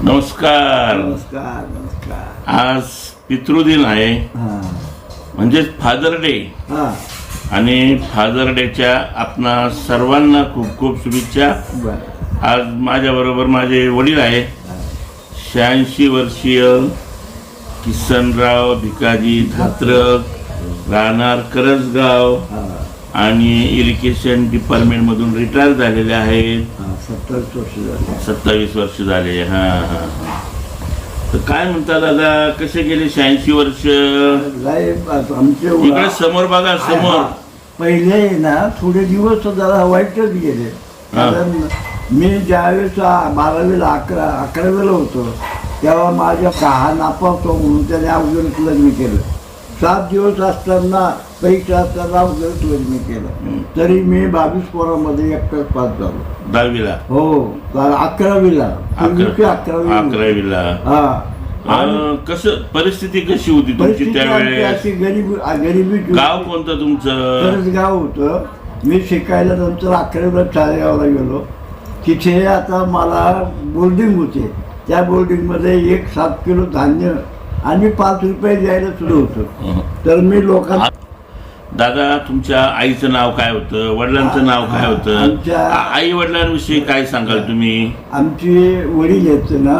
नमस्कार. नमस्कार नमस्कार. आज पितृदिन आहे, म्हणजेच फादर डे. आणि फादर डेच्या आपणा सर्वांना खूप खूप शुभेच्छा. आज माझ्याबरोबर माझे वडील आहे, 86 वर्षीय किसनराव भिकाजी धात्रक, राहणार करंजगाव आणि इरिगेशन डिपार्टमेंटमधून रिटायर झालेले आहेत. 27 वर्ष झाले. तर काय म्हणता दादा, कसे गेले 86 वर्ष? इकडे समोर बघा, समोर. पहिले ना थोडे दिवस जरा वाईटच गेले. कारण मी ज्यावेळेस 12वीला 11वीला होतो तेव्हा माझ्या कहा नापावतो म्हणून त्याने अवघडच लग्न केलं. 7 दिवस असताना परीक्षा असताना अवघडच लग्न केलं. तरी मी 22 पोरामध्ये एकटाच पास झालो. 10वीला? हो, 11वीला. 11वीला. कसं परिस्थिती कशी होती तुमची त्यावेळेस? गरिबी. गाव कोणतं तुमचं? करंजगाव होतं. मी शिकायला नंतर 11वीला चाळेगावला गेलो. तिथे आता मला बोर्डिंग होते. त्या बोर्डिंगमध्ये 7 किलो धान्य आणि 5 रुपये द्यायला सुरू होतं. तर मी लोकांना. दादा, तुमच्या आईचं नाव काय होतं, वडिलांचं नाव काय होतं? आई वडिलांविषयी काय सांगाल तुम्ही? आमची वडील आहेत ना,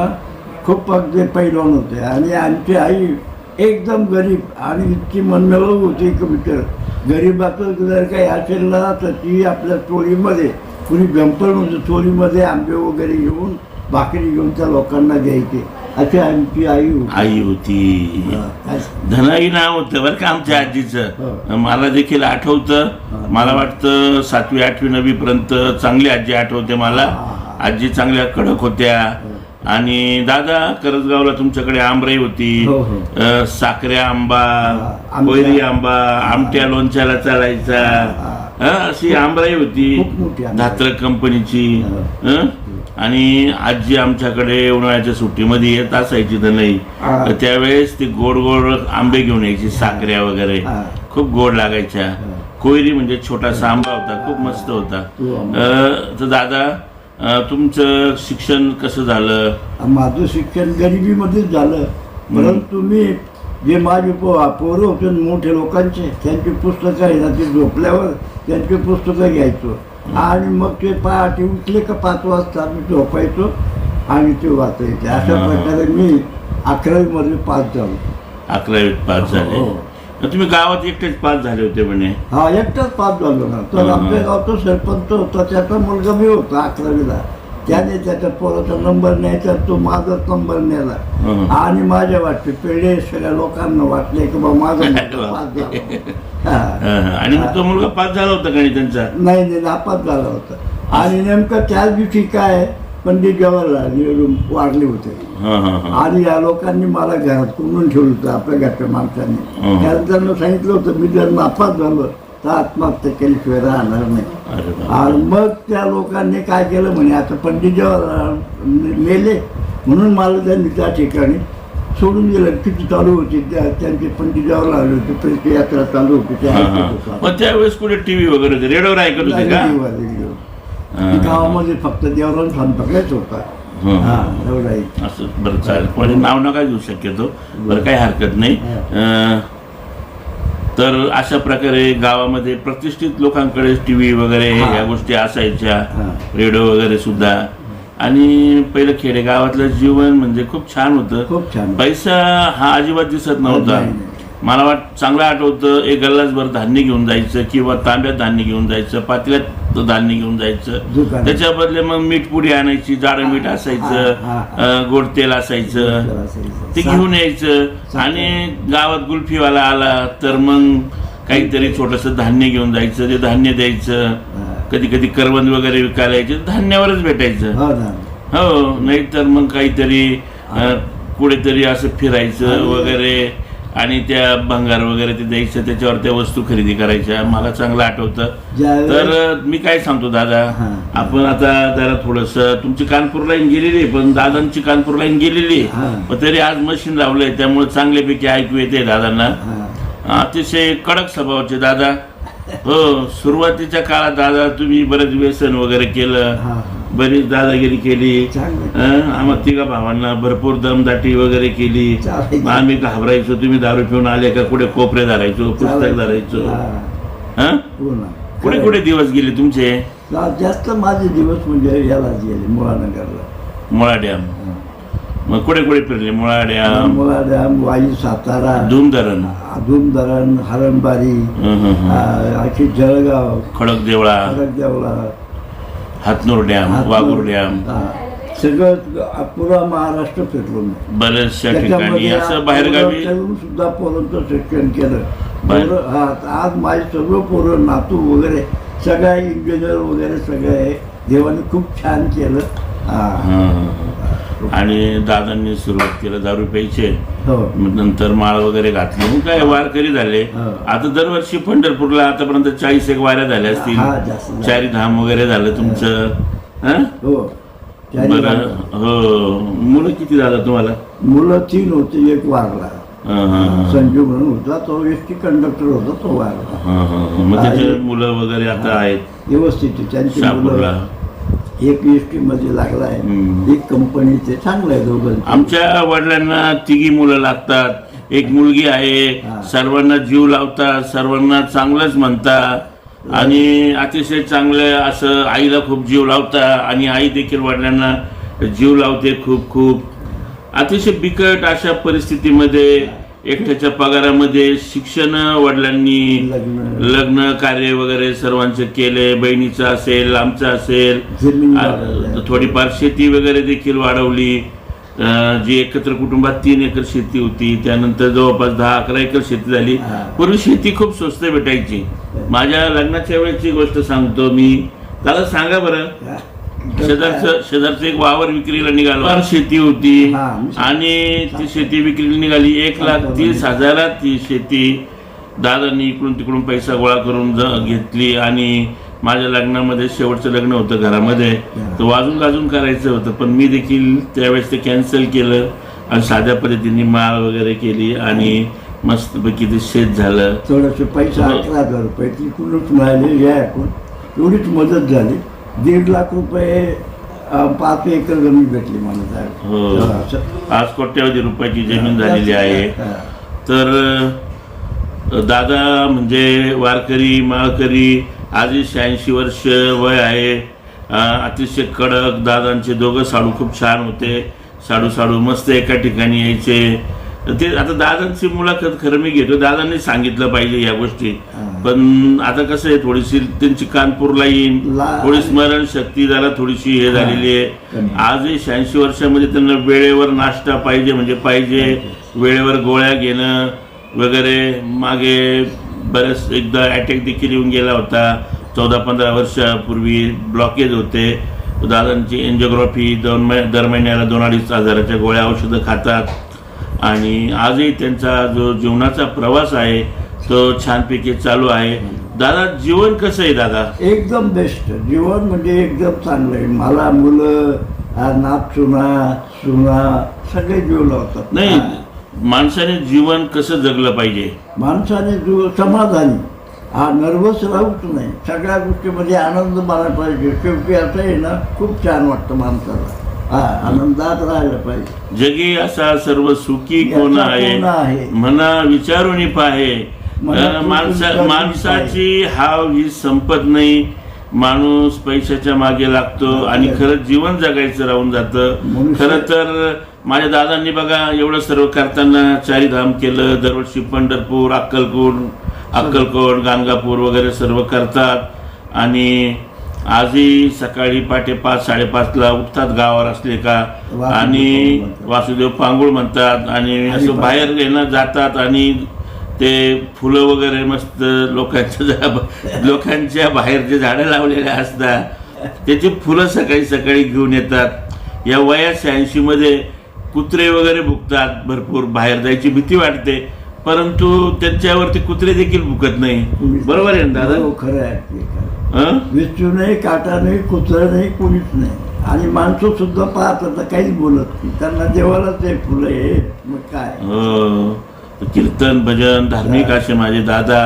खूप अगदी पैलवान होते. आणि आमची आई एकदम गरीब आणि इतकी मनमिळव होती की गरीबाचं जर काही असेल ना तर ती आपल्या टोळीमध्ये, कुणी गंपरमध्ये टोळीमध्ये आंबे वगैरे घेऊन भाकरी घेऊन त्या लोकांना द्यायची. अशी आमची आई होती. धनाई नाव होतं बरं का आमच्या आजीचं. मला देखील आठवतं. मला वाटतं 7वी 8वी 9वी पर्यंत चांगली आजी आठवते मला. आजी चांगल्या कडक होत्या. आणि दादा, करंजगावला तुमच्याकडे आंबराई होती. साखऱ्या आंबा, कोयरी आंबा, आमट्या लोणच्याला चालायचा, अशी आंबराई होती धात्रक कंपनीची. आणि आजी आमच्याकडे उन्हाळ्याच्या सुट्टीमध्ये येत असायची. तर नाही त्यावेळेस ती गोड गोड आंबे घेऊन यायची, साखऱ्या वगैरे खूप गोड लागायच्या. कोयरी म्हणजे छोटासा आंबा होता, खूप मस्त होता. तर दादा, तुमचं शिक्षण कसं झालं? माझं शिक्षण गरिबीमध्येच झालं. परंतु मी जे माझे पोरं होते मोठे लोकांचे, त्यांची पुस्तकं आहे ना, ते झोपल्यावर त्यांची पुस्तकं घ्यायचो. आणि मग ते पहाटे उठले का 5 वाजता मी झोपायचो आणि ते वाचायचे. अशा प्रकारे मी 11वीमध्ये पास झालो. 11वीत पास झाले? तुम्ही गावात एकटेच पास झाले होते म्हणे? हा, एकटाच पास झालो ना. तर आमच्या गावचा सरपंच होता, त्याचा मुलगा मी होता 11वीला. त्याने त्याच्या पोराचा नंबर न्यायचा, तो माझाच नंबर नेला. आणि माझ्या वाटते पेढे सगळ्या लोकांना वाटले की बाबा माझा पास झाला. आणि तो मुलगा पास झाला होता का नाही त्यांचा? नाही, नापास झाला होता. आणि नेमकं त्याच दिवशी काय पंडित जवाहरलाल नेहरू वारले होते. आणि या लोकांनी मला घरात कोंडून ठेवलं होतं, आपल्या घरच्या माणसांनी. त्यांना सांगितलं होतं मी जर नापास झालो तर आत्महत्या केल्याशिवाय राहणार नाही. आणि मग त्या लोकांनी काय केलं म्हणे, आता पंडित जवाहरलाल मेले म्हणून मला त्यांनी त्या ठिकाणी सोडून गेलं. किती चालू होती त्यांची पंडित जवाहरलाल होते, प्रेस यात्रा चालू होती. त्यावेळेस कुठे टीव्ही वगैरे होते, रेडिओवर ऐकत होते का? गावामध्ये फक्त देवराम स्वयंपाकच होता. असं. बरं, चालेल. कोणी नाव नका घेऊ शक्यतो, बरं, काही हरकत नाही. तर अशा प्रकारे गावामध्ये प्रतिष्ठित लोकांकडे टीव्ही वगैरे या गोष्टी असायच्या, रेडिओ वगैरे सुद्धा. आणि पहिलं खेडेगावातलं जीवन म्हणजे खूप छान होतं. खूप छान. पैसा हा अजिबात दिसत नव्हता. मला चांगलं आठवतं, एक गल्लासभर धान्य घेऊन जायचं किंवा तांब्यात धान्य घेऊन जायचं, पातेल्यात धान्य घेऊन जायचं. त्याच्या बदले मग मीठ पुडी आणायची, जाडं मीठ असायचं, गोड तेल असायचं, ते घेऊन यायचं. आणि गावात गुल्फीवाला आला तर मग काहीतरी छोटंसं धान्य घेऊन जायचं, ते धान्य द्यायचं. कधी कधी करवंद वगैरे विकायला यायचे, धान्यावरच भेटायचं. हो, नाहीतर मग काहीतरी कुठेतरी असं फिरायचं वगैरे आणि त्या भंगार वगैरे ते द्यायचं, त्याच्यावर त्या वस्तू खरेदी करायच्या. मला चांगलं आठवतं. तर मी काय सांगतो दादा, आपण आता जरा थोडंसं, तुमची कानपूर लाईन गेलेली आहे पण दादांची कानपूर लाईन गेलेली आहे, पण तरी आज मशीन लावलंय त्यामुळे चांगल्यापैकी ऐकू येते दादांना. अतिशय कडक स्वभावाचे दादा. हो, सुरुवातीच्या काळात दादा तुम्ही बरेच व्यसन वगैरे केलं, बरीच दादागिरी केली. आम्हा तिघा भावांना भरपूर दमदाटी वगैरे केली. आम्ही घाबरायचो, तुम्ही दारू पिऊन आले का कुठे कोपरे धरायचो, पुस्तक धरायचो. कुठे कुठे दिवस गेले तुमचे? जास्त माझे दिवस म्हणजे यालाच गेले, मुळानगरला. मुळा डॅम. मग कुठे कुठे फिरले? मुळा डॅम, वाई, सातारा, धुमधरण, हरणबारी, अशी जळगाव, खडकदेवळा, हातनूर डॅम, वाघूर डॅम, सगळं पुरा महाराष्ट्र फिरलो मी. बऱ्याचशा ठिकाणी असं बाहेरगावी सुद्धा पोरांचं शिक्षण केलं. आज माझे सगळं पोरं, नातू वगैरे सगळं इंजिनियर वगैरे सगळं देवाने खूप छान केलं. आणि दादांनी सुरुवात केलं दारू प्यायचे. हो. नंतर माळ वगैरे घातली, मग काय वारकरी झाले. आता दरवर्षी पंढरपूरला आतापर्यंत 40 वाऱ्या झाल्या असतील. चारीधाम वगैरे झालं तुमचं. बरं. हो. मुलं किती झालं तुम्हाला? मुलं 3 होते, एक वारला. संजू म्हणून होता, तो एसटी कंडक्टर होता, तो वारला. मग त्याचे मुलं वगैरे आता आहेत व्यवस्थित? त्यांची मुलं एक एसटी मध्ये लागला आहे, एक कंपनीचे. चांगलं आहे दोघं. आमच्या वडिलांना 3 मुलं लागतात. एक मुलगी आहे. सर्वांना जीव लावतात, सर्वांना चांगलंच म्हणतात आणि अतिशय चांगलं असं. आईला खूप जीव लावता आणि आई देखील वडिलांना जीव लावते खूप खूप. अतिशय बिकट अशा परिस्थितीमध्ये एकट्याच्या पगारामध्ये शिक्षण वडिलांनी, लग्न कार्य वगैरे सर्वांचे केले. बहिणीचं असेल, आमचं असेल, थोडीफार शेती वगैरे देखील वाढवली. जी एकत्र कुटुंबात 3 एकर शेती होती, त्यानंतर जवळपास 10-11 एकर शेती झाली. पूर्वी शेती खूप स्वस्त भेटायची. माझ्या लग्नाच्या वेळेची गोष्ट सांगतो मी. दादा सांगा बरं, शेजारचं एक वावर विक्रीला निघालं. शेती होती आणि ती शेती विक्रीला निघाली. 1,30,000 ती शेती दादांनी इकडून तिकडून पैसा गोळा करून घेतली. आणि माझ्या लग्नामध्ये शेवटचं लग्न होतं घरामध्ये, तर वाजून गाजून करायचं होतं, पण मी देखील त्यावेळेस ते कॅन्सल केलं आणि साध्या पद्धतीने माळ वगैरे केली आणि मस्तपैकी ते शेत झालं. थोडंसं पैसा 11,000 रुपये तिकडूनच मिळाले. एवढीच मदत झाली. 1.5 लाख रुपये 5 एकर जमीन भेटली मला. हो. आज कोट्यावधी रुपयाची जमीन झालेली आहे. तर दादा म्हणजे वारकरी, माळकरी. आजही 86 वर्ष वय आहे. अतिशय कडक. दादांचे दोघं साडू खूप छान होते. साडू मस्त एका ठिकाणी यायचे. ते आता दादांची मुलाखत खरं मी घेतो, दादांनी सांगितलं पाहिजे या गोष्टी. पण आता कसं आहे, थोडीशी त्यांची कानपूरला येईन, थोडी स्मरणशक्ती जरा थोडीशी हे झालेली आहे. आजही 86 वर्षामध्ये त्यांना वेळेवर नाश्ता पाहिजे म्हणजे पाहिजे, वेळेवर गोळ्या घेणं वगैरे. मागे बरेच एकदा अटॅक देखील येऊन गेला होता 14-15 वर्षापूर्वी. ब्लॉकेज होते. दादांची एन्जिओग्राफी दर महिन्याला 2-2.5 हजाराच्या गोळ्या औषधं खातात. आणि आजही त्यांचा जो जीवनाचा प्रवास आहे तो छानपैकी चालू आहे. दादा जीवन कसं आहे दादा? एकदम बेस्ट जीवन, म्हणजे एकदम चांगलं आहे. मला मुलं, नात, सुना सगळे जीव लावतात. नाही, माणसाने जीवन कसं जगलं पाहिजे? माणसाने समाधानी, नर्वस राहूच नाही. सगळ्या गोष्टीमध्ये आनंद मानला पाहिजे. शेवटी असं आहे ना, खूप छान वाटतं माणसाला. आनंदात राहायला पाहिजे. जगी असा सर्व सुखी कोण आहे, म्हणा विचारून पाहे. माणसाची हाव ही संपत नाही. माणूस पैशाच्या मागे लागतो आणि खरंच जीवन जगायचं राहून जातं. खरं तर माझ्या दादांनी बघा एवढं सर्व करताना 4 धाम केलं. दरवर्षी पंढरपूर, अक्कलकोट, गाणगापूर वगैरे सर्व करतात. आणि आजही सकाळी पहाटे 5-5:30ला उठतात गावावर असले का, आणि वासुदेव पांगुळ म्हणतात आणि असं बाहेर येणं जातात. आणि ते फुलं वगैरे मस्त लोकांच्या बाहेर जे झाडं लावलेले असतात त्याची फुलं सकाळी सकाळी घेऊन येतात. या वयात 86 मध्ये कुत्रे वगैरे भुकतात भरपूर. बाहेर जायची भीती वाटते, परंतु त्यांच्यावरती कुत्रे देखील भुकत नाही. बरोबर आहे ना दादा? खरं आहे. विचू नाही, काटा नाही, कुत्रा नाही, कोणीच नाही. आणि माणसं सुद्धा पाहतात, काहीच बोलत नाही. त्यांना देवालाच ते फुलं आहे, मग काय. हो, कीर्तन भजन धार्मिक असे माझे दादा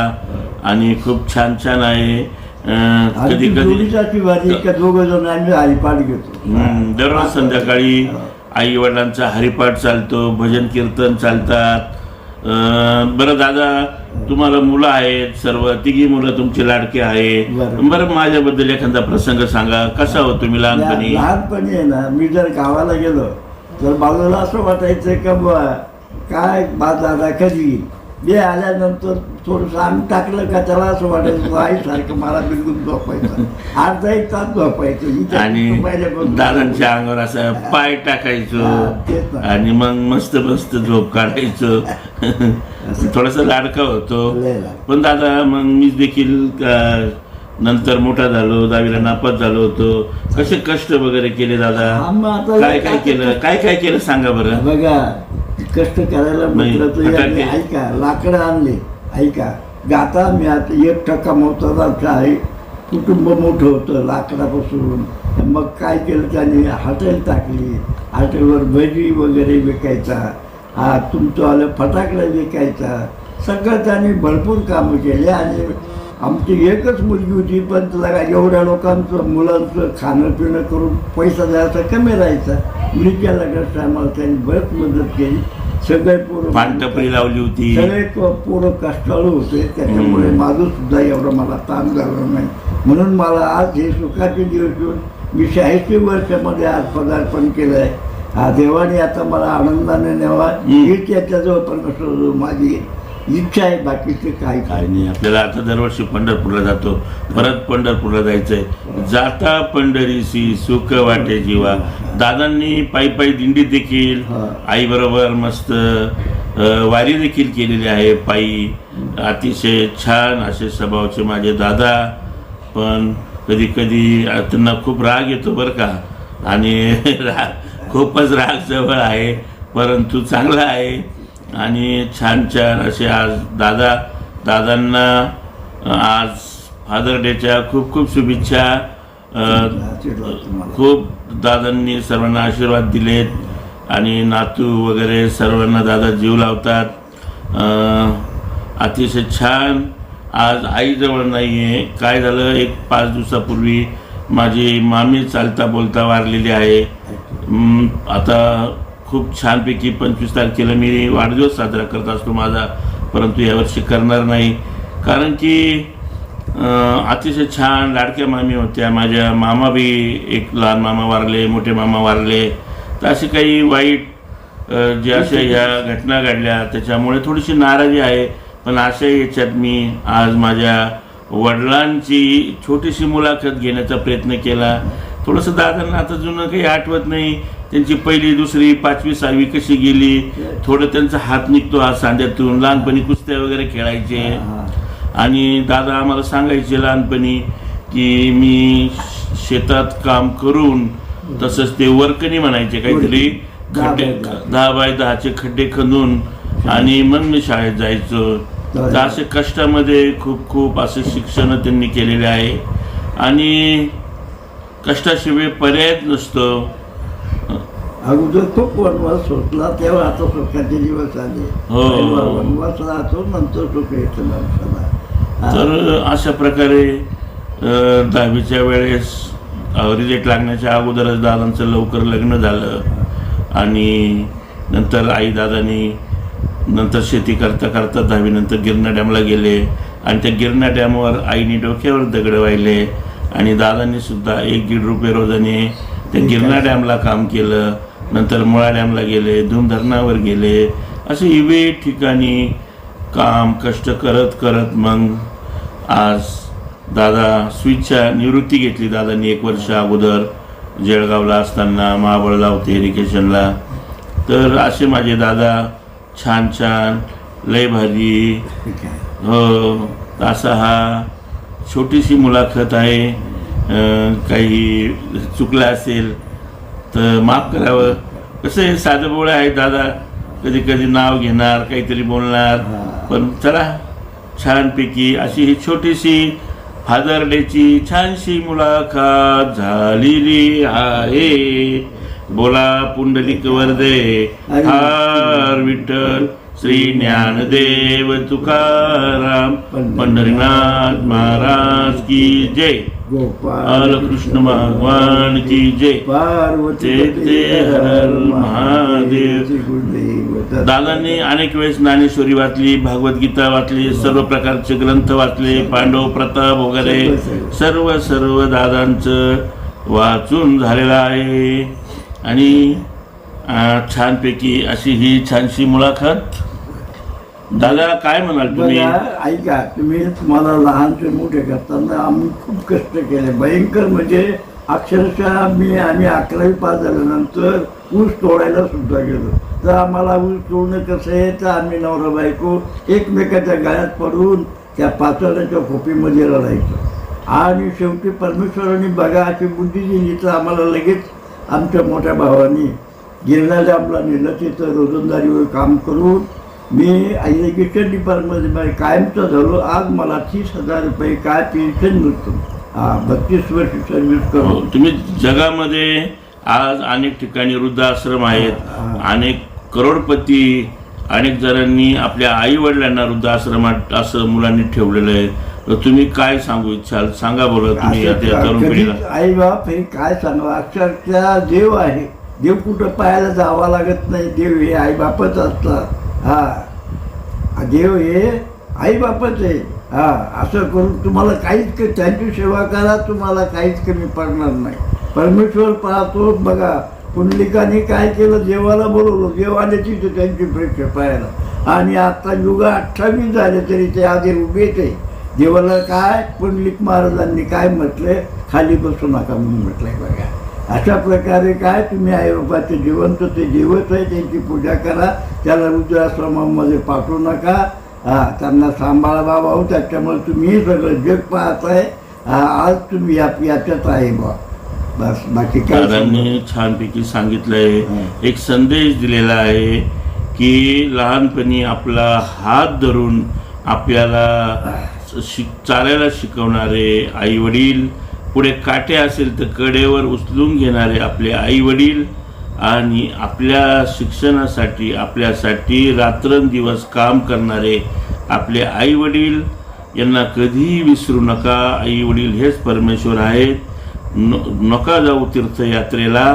आणि खूप छान छान आहे. कधी कधी जोडीची भाजी का दोघं जण आम्ही हरिपाठ घेतो. दररोज संध्याकाळी आई वडिलांचा हरिपाठ चालतो, भजन कीर्तन चालतात. बरं दादा, तुम्हाला मुलं आहेत, सर्व तिघी मुलं तुमची लाडकी आहेत. बरं माझ्याबद्दल एखादा प्रसंग सांगा, कसा हो तुम्ही लहानपणी? लहानपणी आहे ना, मी जर गावाला गेलो तर बाजूला असं वाटायचं का बुवा काय बा दादा कधी मी आल्यानंतर थोडंसं आम्ही टाकलं का त्याला असं वाटायचं आईसारखं मला बिलकुल झोपायचं, अर्धा एक तास झोपायचं. आणि दादांच्या अंगावर असं पाय टाकायचो आणि मग मस्त मस्त झोप काढायचो. थोडासा लाडका होतो. पण दादा मग मी देखील नंतर मोठा झालो, 10वीला नापास झालो होतो. कसे कष्ट वगैरे केले दादा? काय काय केलं, काय काय केलं सांगा बरं. बघा, कष्ट करायला म्हटलं तर ऐका, लाकडं आणले, ऐका गाता मी आता 1 कमवता आहे. कुटुंब मोठं होतं लाकडापासून. मग काय केलं त्याने, हॉटेल टाकली. हॉटेलवर भजी वगैरे विकायचा, तुमचं आलं फटाकडा विकायचा. सगळं त्याने भरपूर कामं केले. आणि आमची एकच मुलगी होती, पण तिला एवढ्या लोकांचं मुलांचं खाणं पिणं करून पैसा द्यायचा कमी राहायचा. मुलीच्या लग्नाच्या आम्हाला त्यांनी बरेच मदत केली. सगळे पोरं पानटपरी लावली होती, सगळे पोरं कष्टाळू होते. त्याच्यामुळे माझं सुद्धा एवढं मला ताण झालं नाही. म्हणून मला आज हे सुखाचे दिवस येऊन मी 86 वर्षामध्ये आज पदार्पण केलं आहे. देवाने आता मला आनंदाने न्यावा हीच याच्याजवळ पण माझी इच्छा आहे. बाकीचे काय नाही. आपल्याला आता दरवर्षी पंढरपूरला जातो, परत पंढरपूरला जायचंय. जाता पंढरीसी सुख वाटे जीवा. दादांनी पायी पायी दिंडी देखील आई बरोबर मस्त वारी देखील केलेली आहे पायी. अतिशय छान असे स्वभावाचे माझे दादा. पण कधी कधी त्यांना खूप राग येतो बरं का, आणि खूपच राग जवळ आहे, परंतु चांगला आहे. आणि छान छान असे आज दादांना आज फादर डेच्या खूप खूप शुभेच्छा. खूप दादांनी सर्वांना आशीर्वाद दिलेत. आणि नातू वगैरे सर्वांना दादा जीव लावतात. अतिशय छान. आज आईजवळ नाही आहे. काय झालं, एक 5 दिवसापूर्वी माझी मामी चालता बोलता वारलेली आहे. आता खूप छानपैकी 25 तारखेला मी वाढदिवस साजरा करत असतो माझा, परंतु यावर्षी करणार नाही. कारण की अतिशय छान लाडक्या मामी होत्या माझ्या. मामा बी, एक लहान मामा वारले, मोठे मामा वारले. तर असे काही वाईट जे अशा ह्या घटना घडल्या त्याच्यामुळे थोडीशी नाराजी आहे. पण अशा याच्यात मी आज माझ्या वडिलांची छोटीशी मुलाखत घेण्याचा प्रयत्न केला. थोडंसं दादांना आता जुनं काही आठवत नाही. त्यांची 1ली, 2री, 5वी, 6वी कशी गेली, थोडं त्यांचा हात निघतो आज सांध्यातून. लहानपणी कुस्त्या वगैरे खेळायचे. आणि दादा आम्हाला सांगायचे लहानपणी की मी शेतात काम करून, तसंच ते वरकणी म्हणायचे काहीतरी, खड्डे 10 बाय 10चे खड्डे खणून, आणि मग मी शाळेत जायचो. तर असे कष्टामध्ये खूप खूप असे शिक्षण त्यांनी केलेले आहे. आणि कष्टाशिवाय पर्यायच नसतो. अगोदर खूप वनवास होतला, तेव्हा आता सुखाचे दिवस आले. वनवास राहतो, नंतर सुख येतं माणसाला. तर अशा प्रकारे 10वीच्या वेळेस रिझल्ट लागण्याच्या अगोदरच दादांचं लवकर लग्न झालं. आणि नंतर आई दादांनी नंतर शेती करता करता 10वी नंतर गिरणा डॅमला गेले. आणि त्या गिरणा डॅमवर आईने डोक्यावर दगड वाहिले. आणि दादांनी सुद्धा 1-1.5 रुपये रोजाने त्या गिरणा डॅमला काम केलं. नंतर मुळा डॅमला गेले, धूम धरणावर गेले. असे विविध ठिकाणी काम कष्ट करत करत मग आज दादा स्विचच्या निवृत्ती घेतली दादांनी 1 वर्ष अगोदर, जळगावला असताना महाबळला होते इरिगेशनला. तर असे माझे दादा छान छान, लय भारी. हो, असा हा छोटीशी मुलाखत आहे. काही चुकलं असेल तर माफ करावं. कसं आहे, साधं बोळं आहे दादा, कधी कधी नाव घेणार, काहीतरी बोलणार. पण चला, छानपैकी अशी ही छोटीशी फादर डेची छानशी मुलाखत झालेली आहे. बोला पुंडलिक वरदे हर विठ्ठल श्री ज्ञानदेव तुकाराम पंढरीनाथ महाराज की जय गोपाल कृष्ण भगवान की जय पार्वती ते हर हर महादेव. गुरुदेव दादांनी अनेक वेळेस ज्ञानेश्वरी वाचली, भागवतगीता वाचली, सर्व प्रकारचे ग्रंथ वाचले, पांडव प्रताप वगैरे सर्व दादांचं वाचून झालेलं आहे. आणि छानपैकी अशी ही छानशी मुलाखत. दादा काय म्हणाल तुम्ही? ऐका, तुम्हाला लहानचे मोठे करताना आम्ही खूप कष्ट केले, भयंकर. म्हणजे अक्षरशः आम्ही 11वी पास झाल्यानंतर ऊस तोडायला सुद्धा गेलो. तर आम्हाला ऊस तोडणं कसं आहे, तर आम्ही नवरा बायको एकमेकाच्या गळ्यात पडून त्या पाचोळ्याच्या खोपीमध्ये लढायचो. आणि शेवटी परमेश्वरांनी बघा अशी बुद्धी दिली, तर आम्हाला लगेच आमच्या मोठ्या भावानी गिरणाला आम्हाला नेलं. तिथं रोजंदारीवर काम करून मी इरिगेशन डिपार्टमेंटमध्ये कायमचा झालो. आज मला 30,000 रुपये काय पेन्शन मिळतो. 32 वर्ष सर्व्हिस करून. तुम्ही जगामध्ये आज अनेक ठिकाणी वृद्धाश्रम आहेत, अनेक करोडपती, अनेक जणांनी आपल्या आई वडिलांना वृद्धाश्रमात असं मुलांनी ठेवलेलं आहे. तर तुम्ही काय सांगू इच्छाल? सांगा बोला तुम्ही त्या तरुण पिढीला. आई बाप हे काय सांगा, अक्षरशः देव आहे. देव कुठं पाहायला जावं लागत नाही. देव हे आई बापच असतात. देव हे आई बापच आहे. असं करून तुम्हाला काहीच, त्यांची सेवा करा, तुम्हाला काहीच कमी पडणार नाही. परमेश्वर पाहतो. बघा पुंडलिकाने काय केलं, देवाला बोलवलं, देव आले तिथे त्यांची परीक्षा पाहायला. आणि आता युग 28 झाले तरी ते आधी उभेच आहे. देवाला काय पुंडलिक महाराजांनी काय म्हटले, खाली बसू नका म्हणून म्हटलंय. बघा अशा प्रकारे काय तुम्ही आईबापाचे जिवंत ते जीवत आहे, त्यांची पूजा करा. त्याला वृद्धाश्रमामध्ये पाठवू नका. त्यांना सांभाळा बाबा. त्याच्यामुळे तुम्ही सगळं जग पाहताय. आज तुम्ही याच्यात आहे बा. बस बाकी काय. दादांनी छानपैकी सांगितलंय, एक संदेश दिलेला आहे की लहानपणी आपला हात धरून आपल्याला चालायला शिकवणारे आई वडील, पुढे काटे असेल तर कडेवर उचलून घेणारे आपले आई वडील, आणि आपल्या शिक्षणासाठी आपल्यासाठी रात्रंदिवस काम करणारे आपले आई वडील, यांना कधीही विसरू नका. आई वडील हेच परमेश्वर आहेत. नका जाऊ तीर्थयात्रेला.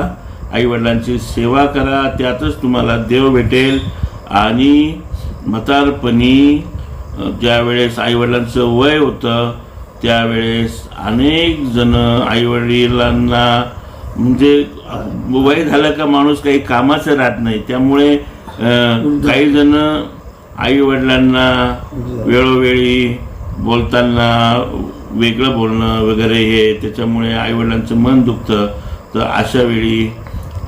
आई वडिलांची सेवा करा, त्यातच तुम्हाला देव भेटेल. आणि म्हातारपणी ज्यावेळेस आईवडिलांचं वय होतं त्यावेळेस अनेक जण आईवडिलांना, म्हणजे वय झालं का माणूस काही कामाचं राहत नाही, त्यामुळे काही जण आईवडिलांना वेळोवेळी बोलताना वेगळं बोलणं वगैरे हे, त्याच्यामुळे आईवडिलांचं मन दुखतं. तर अशा वेळी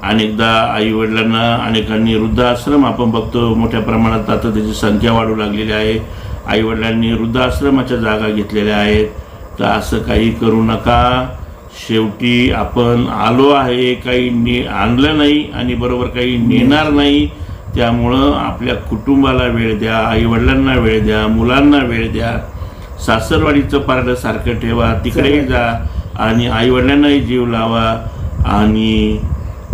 अनेकदा आईवडिलांना अनेकांनी वृद्धाश्रम आपण बघतो मोठ्या प्रमाणात, आता त्याची संख्या वाढू लागलेली आहे. आईवडिलांनी वृद्धाश्रमाच्या जागा घेतलेल्या आहेत. तर असं काही करू नका. शेवटी आपण आलो आहे, काही आणलं नाही आणि बरोबर काही नेणार नाही. त्यामुळं आपल्या कुटुंबाला वेळ द्या, आईवडिलांना वेळ द्या, मुलांना वेळ द्या. सासरवाडीचं पारडं सारखं ठेवा, तिकडेही जा आणि आईवडिलांनाही जीव लावा आणि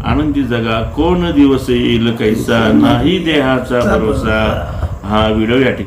आनंदी जगा. कोण दिवस येईल कैसा, नाही देहाचा भरोसा. हा व्हिडिओ या ठिकाणी